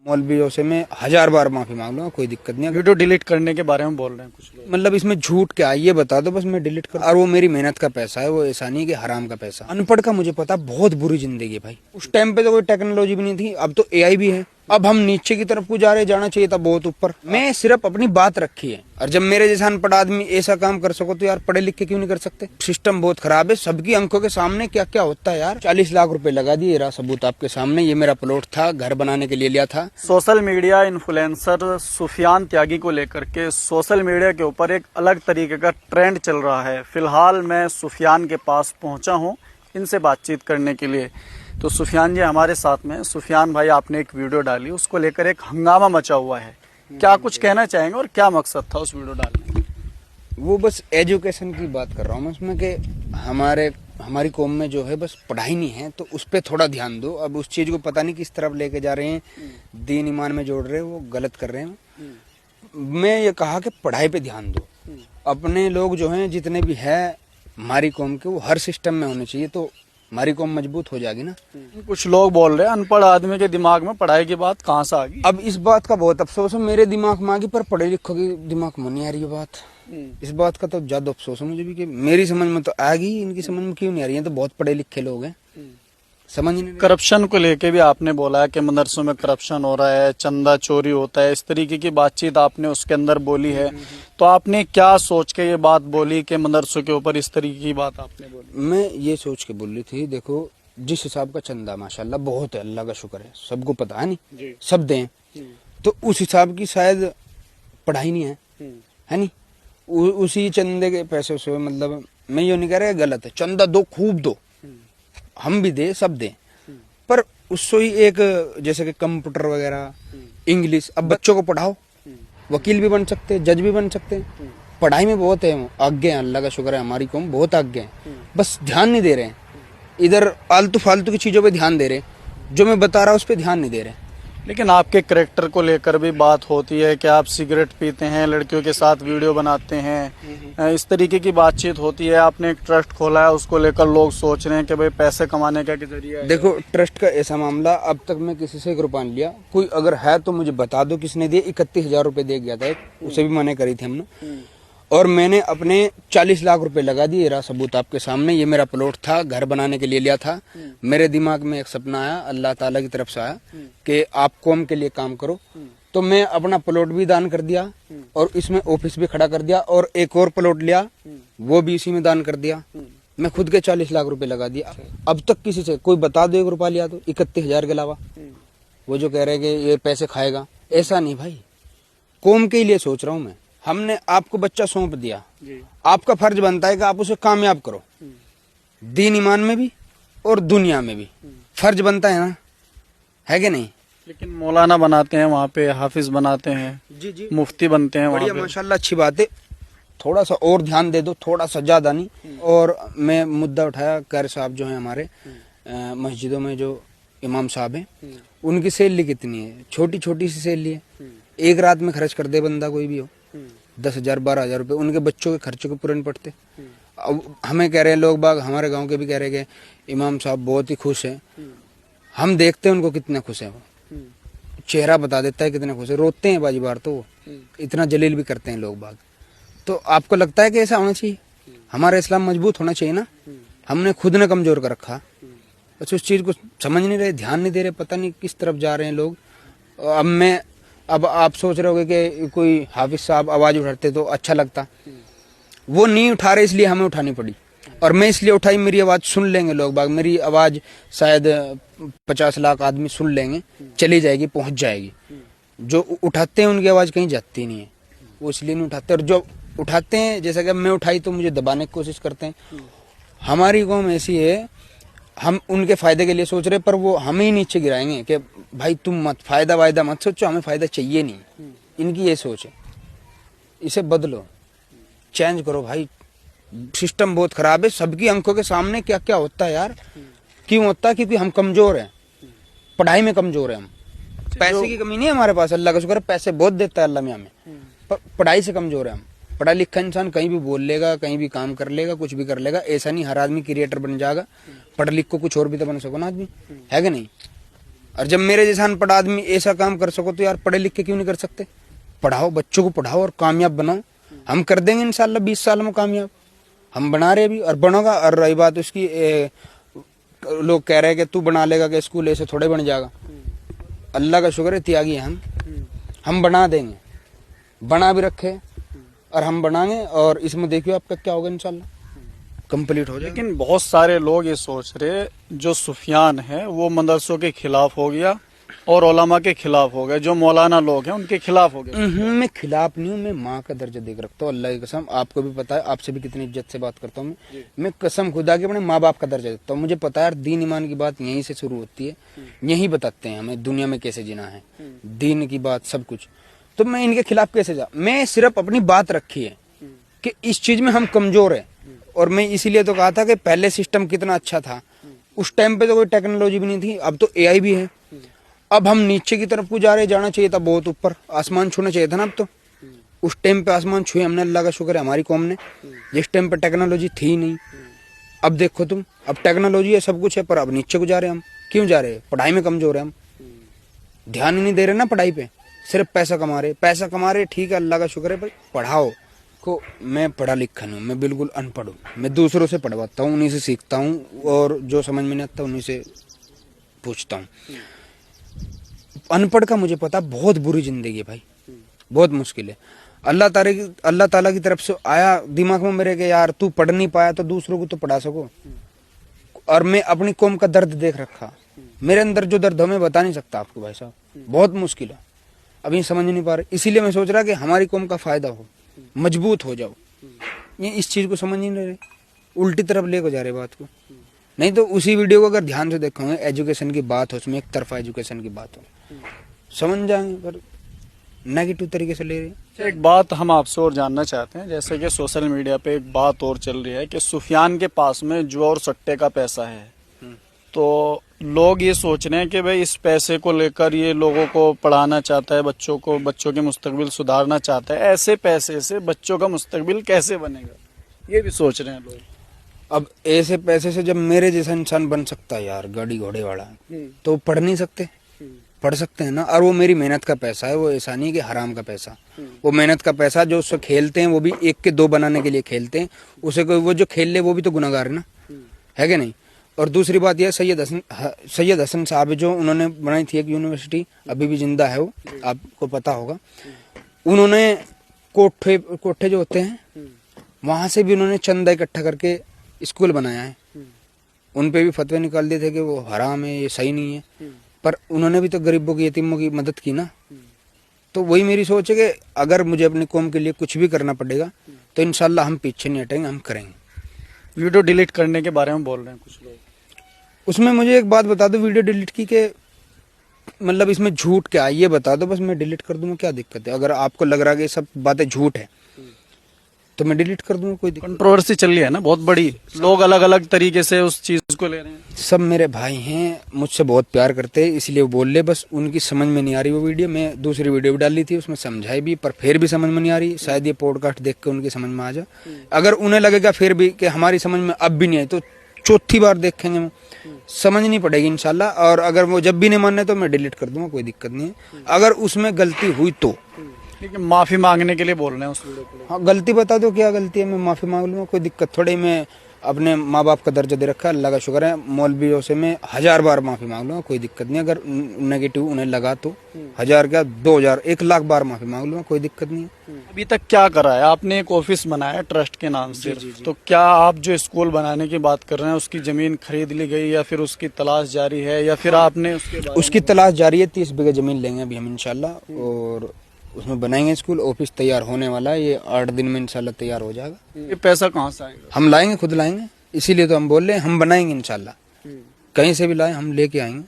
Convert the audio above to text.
मौलवियों से मैं 1000 बार माफी मांग लूंगा, कोई दिक्कत नहीं है। वीडियो डिलीट करने के बारे में बोल रहे हैं कुछ लोग। मतलब इसमें झूठ क्या है ये बता दो, बस मैं डिलीट कर। और वो मेरी मेहनत का पैसा है, वो ऐसा नहीं कि हराम का पैसा। अनपढ़ का मुझे पता, बहुत बुरी जिंदगी है भाई। उस टाइम पे तो कोई टेक्नोलॉजी भी नहीं थी, अब तो एआई भी है। अब हम नीचे की तरफ को जा रहे, जाना चाहिए था बहुत ऊपर। मैं सिर्फ अपनी बात रखी है, और जब मेरे जैसा अनपढ़ आदमी ऐसा काम कर सको तो यार पढ़े लिख के क्यों नहीं कर सकते। सिस्टम बहुत खराब है, सबकी आंखों के सामने क्या क्या होता है यार। 40 लाख रुपए लगा दिए, रहा सबूत आपके सामने। ये मेरा प्लॉट था, घर बनाने के लिए लिया था। सोशल मीडिया इन्फ्लुएंसर सुफियान त्यागी को लेकर के सोशल मीडिया के ऊपर एक अलग तरीके का ट्रेंड चल रहा है। फिलहाल मैं सुफियान के पास पहुंचा हूं इनसे बातचीत करने के लिए। तो सुफियान जी हमारे साथ में। सुफियान भाई, आपने एक वीडियो डाली, उसको लेकर एक हंगामा मचा हुआ है, क्या कुछ कहना चाहेंगे और क्या मकसद था उस वीडियो डालने का? वो बस एजुकेशन की बात कर रहा हूँ मैं उसमें, कि हमारी कौम में जो है बस पढ़ाई नहीं है, तो उस पर थोड़ा ध्यान दो। अब उस चीज को पता नहीं किस तरफ लेके जा रहे हैं, दीन ईमान में जोड़ रहे हैं, वो गलत कर रहे हैं। मैं ये कहा कि पढ़ाई पे ध्यान दो। अपने लोग जो हैं जितने भी है हमारी कौम के, वो हर सिस्टम में होने चाहिए, तो हमारी कौम मजबूत हो जाएगी ना। कुछ लोग बोल रहे हैं अनपढ़ आदमी के दिमाग में पढ़ाई की बात कहाँ से आ गई। अब इस बात का बहुत अफसोस है, मेरे दिमाग में आ गई, पर पढ़े लिखों के दिमाग में नहीं आ रही है बात। इस बात का तो ज्यादा अफसोस है मुझे भी, कि मेरी समझ में तो आ गई, इनकी समझ में क्यों नहीं आ रही है। तो बहुत पढ़े लिखे लोग हैं, समझ नहीं। करप्शन को लेके भी आपने बोला है कि मदरसों में करप्शन हो रहा है, चंदा चोरी होता है, इस तरीके की बातचीत आपने उसके अंदर बोली है। तो आपने क्या सोच के ये बात बोली कि मदरसों के ऊपर इस तरीके की बात आपने बोली? मैं ये सोच के बोल रही थी, देखो जिस हिसाब का चंदा माशाल्लाह बहुत है, अल्लाह का शुक्र है, सबको पता है नहीं, सब दें, तो उस हिसाब की शायद पढ़ाई नहीं है नहीं। उसी चंदे के पैसे से, मतलब मैं ये नहीं कह रहा गलत है, चंदा दो, खूब दो, हम भी दे, सब दें, पर उससे ही एक जैसे कि कंप्यूटर वगैरह, इंग्लिश, अब बच्चों को पढ़ाओ, वकील भी बन सकते हैं, जज भी बन सकते हैं। पढ़ाई में बहुत है, आगे हैं, अल्लाह का शुक्र है, हमारी कौम बहुत आगे है, बस ध्यान नहीं दे रहे हैं। इधर आलतू फालतू की चीजों पे ध्यान दे रहे, जो मैं बता रहा हूँ उस पर ध्यान नहीं दे रहे। लेकिन आपके कैरेक्टर को लेकर भी बात होती है कि आप सिगरेट पीते हैं, लड़कियों के साथ वीडियो बनाते हैं, इस तरीके की बातचीत होती है। आपने एक ट्रस्ट खोला है, उसको लेकर लोग सोच रहे हैं कि भाई पैसे कमाने का जरिया है। देखो ट्रस्ट का ऐसा मामला, अब तक मैं किसी से 1 रुपया नहीं लिया। कोई अगर है तो मुझे बता दो किसने दिए। 31,000 रुपए दे गया था, उसे भी मना करी थी हमने। और मैंने अपने 40 लाख रुपए लगा दिए, रहा सबूत आपके सामने। ये मेरा प्लॉट था, घर बनाने के लिए लिया था। मेरे दिमाग में एक सपना आया, अल्लाह ताला की तरफ से आया, कि आप कौम के लिए काम करो। तो मैं अपना प्लॉट भी दान कर दिया, और इसमें ऑफिस भी खड़ा कर दिया, और एक और प्लॉट लिया, वो भी इसी में दान कर दिया। मैं खुद के 40 लाख रुपए लगा दिया। अब तक किसी से कोई बता दो 1 रुपया लिया तो, 31,000 के अलावा। वो जो कह रहे हैं कि ये पैसे खाएगा, ऐसा नहीं भाई, कौम के लिए सोच रहा हूँ मैं। हमने आपको बच्चा सौंप दिया, आपका फर्ज बनता है कि आप उसे कामयाब करो, दीन ईमान में भी और दुनिया में भी फर्ज बनता है ना, है कि नहीं। लेकिन मौलाना बनाते हैं वहाँ पे, हाफिज बनाते हैं, जी मुफ्ती बनते हैं वहाँ पे। माशाल्लाह अच्छी बात है, थोड़ा सा और ध्यान दे दो, थोड़ा सा ज्यादा नहीं। और मैं मुद्दा उठाया, कारी साहब जो है हमारे मस्जिदों में जो इमाम साहब हैं, उनकी सैलरी कितनी है, छोटी छोटी सी सैलरी है, एक रात में खर्च कर दे बंदा कोई भी हो, 10,000 12,000 रुपए, उनके बच्चों के खर्चों को पूरे नहीं पड़ते। अब हमें कह रहे हैं लोग बाग, हमारे गांव के भी कह रहे हैं कि इमाम साहब बहुत ही खुश हैं। हम देखते हैं उनको कितने खुश हैं, वो चेहरा बता देता है कितने खुश है, रोते हैं बाजी बार, तो वो इतना जलील भी करते हैं लोग बाग। तो आपको लगता है कि ऐसा होना चाहिए? हमारा इस्लाम मजबूत होना चाहिए ना। हमने खुद ने कमजोर कर रखा, बस उस चीज को समझ नहीं रहे, ध्यान नहीं दे रहे, पता नहीं किस तरफ जा रहे हैं लोग। अब आप सोच रहे होगे कि कोई हाफिज साहब आवाज उठाते तो अच्छा लगता, वो नहीं उठा रहे इसलिए हमें उठानी पड़ी। और मैं इसलिए उठाई, मेरी आवाज सुन लेंगे लोग बाग, मेरी आवाज शायद 50 लाख आदमी सुन लेंगे, चली जाएगी, पहुंच जाएगी। जो उठाते हैं उनकी आवाज कहीं जाती नहीं है, वो इसलिए नहीं उठाते। और जो उठाते हैं, जैसा कि मैं उठाई तो मुझे दबाने की कोशिश करते हैं। हमारी कौम ऐसी है, हम उनके फायदे के लिए सोच रहे, पर वो हमें ही नीचे गिराएंगे कि भाई तुम मत फायदा वायदा मत सोचो, हमें फायदा चाहिए नहीं। इनकी ये सोच है, इसे बदलो, चेंज करो भाई। सिस्टम बहुत खराब है, सबकी आंखों के सामने क्या क्या होता है यार। क्यों होता है? क्योंकि हम कमजोर हैं, पढ़ाई में कमजोर है हम। पैसे की कमी नहीं है हमारे पास, अल्लाह का शुक्र है, पैसे बहुत देता है अल्लाह में हमें, पर पढ़ाई से कमजोर है हम। पढ़ा लिखा इंसान कहीं भी बोल लेगा, कहीं भी काम कर लेगा, कुछ भी कर लेगा। ऐसा नहीं हर आदमी क्रिएटर बन जाएगा, पढ़ लिख को कुछ और भी तो बन सको ना आदमी, है कि नहीं। और जब मेरे जैसा अनपढ़ आदमी ऐसा काम कर सको तो यार पढ़े लिख के क्यों नहीं कर सकते? पढ़ाओ, बच्चों को पढ़ाओ और कामयाब बनाओ। हम कर देंगे इंशाल्लाह 20 साल में कामयाब। हम बना रहे अभी और बनोगा। और रही बात उसकी लोग कह रहे हैं कि तू बना लेगा कि स्कूल, ऐसे थोड़े बन जाएगा। अल्लाह का शुक्र है त्यागी है हम बना देंगे, बना भी रखे और हम बनाएंगे। और इसमें देखियो आपका क्या होगा, इंशाल्लाह कंप्लीट हो जाएगा। लेकिन बहुत सारे लोग ये सोच रहे जो सुफियान है वो मदरसों के खिलाफ हो गया और उलमा के खिलाफ हो गया, जो मौलाना लोग हैं उनके खिलाफ हो गया। मैं खिलाफ नहीं हूँ, मैं माँ का दर्जा देख रखता हूँ, अल्लाह की कसम। आपको भी पता है, आपसे भी कितनी इज्जत से बात करता हूँ मैं कसम खुदा के अपने माँ बाप का दर्जा देता हूँ। मुझे पता है यार दीन ईमान की बात यहीं से शुरू होती है, यही बताते हैं हमें दुनिया में कैसे जीना है, दीन की बात सब कुछ। तो मैं इनके खिलाफ कैसे जा, मैं सिर्फ अपनी बात रखी है कि इस चीज में हम कमजोर है। और मैं इसीलिए तो कहा था कि पहले सिस्टम कितना अच्छा था, उस टाइम पे तो कोई टेक्नोलॉजी भी नहीं थी, अब तो एआई भी है। अब हम नीचे की तरफ को जा रहे, जाना चाहिए था बहुत ऊपर, आसमान छूना चाहिए था ना। अब तो उस टाइम पे आसमान छुए हमने, अल्लाह का शुक्र है हमारी कौम ने। जिस टाइम पे टेक्नोलॉजी थी नहीं, अब देखो तुम, अब टेक्नोलॉजी है, सब कुछ है, पर अब नीचे को जा रहे हैं हम। क्यों जा रहे हैं? पढ़ाई में कमजोर है हम, ध्यान ही नहीं दे रहे ना पढ़ाई पे, सिर्फ पैसा कमा रहे। ठीक है, अल्लाह का शुक्र है, पर पढ़ाओ को। मैं पढ़ा लिखा नहीं हूँ, मैं बिल्कुल अनपढ़ हूँ। मैं दूसरों से पढ़वाता हूँ, उन्हीं से सीखता हूँ, और जो समझ में नहीं आता उन्हीं से पूछता हूँ। अनपढ़ का मुझे पता बहुत बुरी जिंदगी है भाई, बहुत मुश्किल है। अल्लाह ताला की तरफ से आया दिमाग में मेरे के यार तू पढ़ नहीं पाया तो दूसरों को तो पढ़ा सको। और मैं अपनी कौम का दर्द देख रखा, मेरे अंदर जो दर्द है मैं बता नहीं सकता आपको भाई साहब, बहुत मुश्किल है, अभी समझ नहीं पा रहे। इसीलिए मैं सोच रहा कि हमारी कौम का फायदा हो, मजबूत हो जाओ। ये इस चीज को समझ नहीं रहे, उल्टी तरफ लेकर जा रहे बात को। नहीं तो उसी वीडियो को अगर ध्यान से देखोगे, एजुकेशन की बात हो, उसमें एक तरफा एजुकेशन की बात हो, समझ जाएंगे, पर नेगेटिव तरीके से ले रहे हैं। एक बात हम आपसे और जानना चाहते हैं, जैसे कि सोशल मीडिया पे एक बात और चल रही है कि सुफियान के पास में जुआ और सट्टे का पैसा है, तो लोग ये सोच रहे हैं कि भाई इस पैसे को लेकर ये लोगों को पढ़ाना चाहता है, बच्चों के मुस्तकबिल सुधारना चाहता है। ऐसे पैसे से बच्चों का मुस्तकबिल कैसे बनेगा, ये भी सोच रहे हैं लोग। अब ऐसे पैसे से जब मेरे जैसा इंसान बन सकता है यार, गाड़ी घोड़े वाला, तो पढ़ नहीं सकते? पढ़ सकते हैं ना। और वो मेरी मेहनत का पैसा है, वो ऐसा नहीं कि हराम का पैसा। वो मेहनत का पैसा जो उससे खेलते हैं, वो भी 1 के 2 बनाने के लिए खेलते हैं, उसे कोई वो जो खेल ले वो भी तो गुनाहगार है ना, है कि नहीं। और दूसरी बात यह, सैयद हसन साहब जो उन्होंने बनाई थी एक यूनिवर्सिटी, अभी भी जिंदा है वो, आपको पता होगा। उन्होंने कोठे जो होते हैं वहां से भी उन्होंने चंदा इकट्ठा करके स्कूल बनाया है। उन पे भी फतवे निकाल दिए थे कि वो हराम है, ये सही नहीं है, पर उन्होंने भी तो गरीबों की, यतीमों की मदद की ना। तो वही मेरी सोच है कि अगर मुझे अपनी कौम के लिए कुछ भी करना पड़ेगा तो इंशाल्लाह हम पीछे नहीं हटेंगे, हम करेंगे। वीडियो डिलीट करने के बारे में बोल रहे हैं कुछ लोग, उसमें मुझे एक बात बता दो, वीडियो डिलीट की के मतलब इसमें झूठ क्या है ये बता दो, बस मैं डिलीट कर दूंगा, क्या दिक्कत है? अगर आपको लग रहा है कि सब बातें झूठ है तो मैं डिलीट कर दूंगा, कोई दिक्कत। कंट्रोवर्सी चल रही है ना बहुत बड़ी, लोग अलग अलग तरीके से उस चीज को ले रहे हैं। सब मेरे भाई हैं, मुझसे बहुत प्यार करते हैं, इसलिए वो बोल ले, बस उनकी समझ में नहीं आ रही वो वीडियो। मैं दूसरी वीडियो भी डाली थी, उसमें समझाई भी, पर फिर भी समझ में नहीं आ रही। शायद ये पॉडकास्ट देख के उनकी समझ में आ जाए। अगर उन्हें लगेगा फिर भी कि हमारी समझ में अब भी नहीं आई, तो चौथी बार देखेंगे, वो समझनी पड़ेगी इंशाल्लाह। और अगर वो जब भी नहीं मानने तो मैं डिलीट कर दूंगा, कोई दिक्कत नहीं है। अगर उसमें गलती हुई तो लेकिन माफी मांगने के लिए बोल रहे हैं उस वीडियो के लिए। हाँ, गलती बता दो क्या गलती है, मैं माफी मांग लूंगा, कोई दिक्कत थोड़ी। मैं अपने माँ बाप का दर्जा दे रखा है, अल्लाह का शुक्र है। मौलवियों से मैं 1000 बार माफी मांग लूंगा, कोई दिक्कत नहीं। अगर नेगेटिव उन्हें लगा तो 1000 क्या 2000 1,00,000 बार माफी मांग लूंगा, कोई दिक्कत नहीं है। अभी तक क्या करा है आपने? एक ऑफिस बनाया ट्रस्ट के नाम से, तो क्या आप जो स्कूल बनाने की बात कर रहे हैं उसकी जमीन खरीद ली गई या फिर उसकी तलाश जारी है, या फिर आपने उसकी तलाश जारी है? 30 बीघा जमीन लेंगे अभी हम इंशाल्लाह, और उसमें बनाएंगे स्कूल। ऑफिस तैयार होने वाला है, ये 8 दिन में इंशाल्लाह तैयार हो जाएगा। ये पैसा कहाँ से आएगा? हम लाएंगे, खुद लाएंगे, इसीलिए तो हम बोल रहे हैं हम बनाएंगे इंशाल्लाह। कहीं से भी लाए हम लेके आएंगे।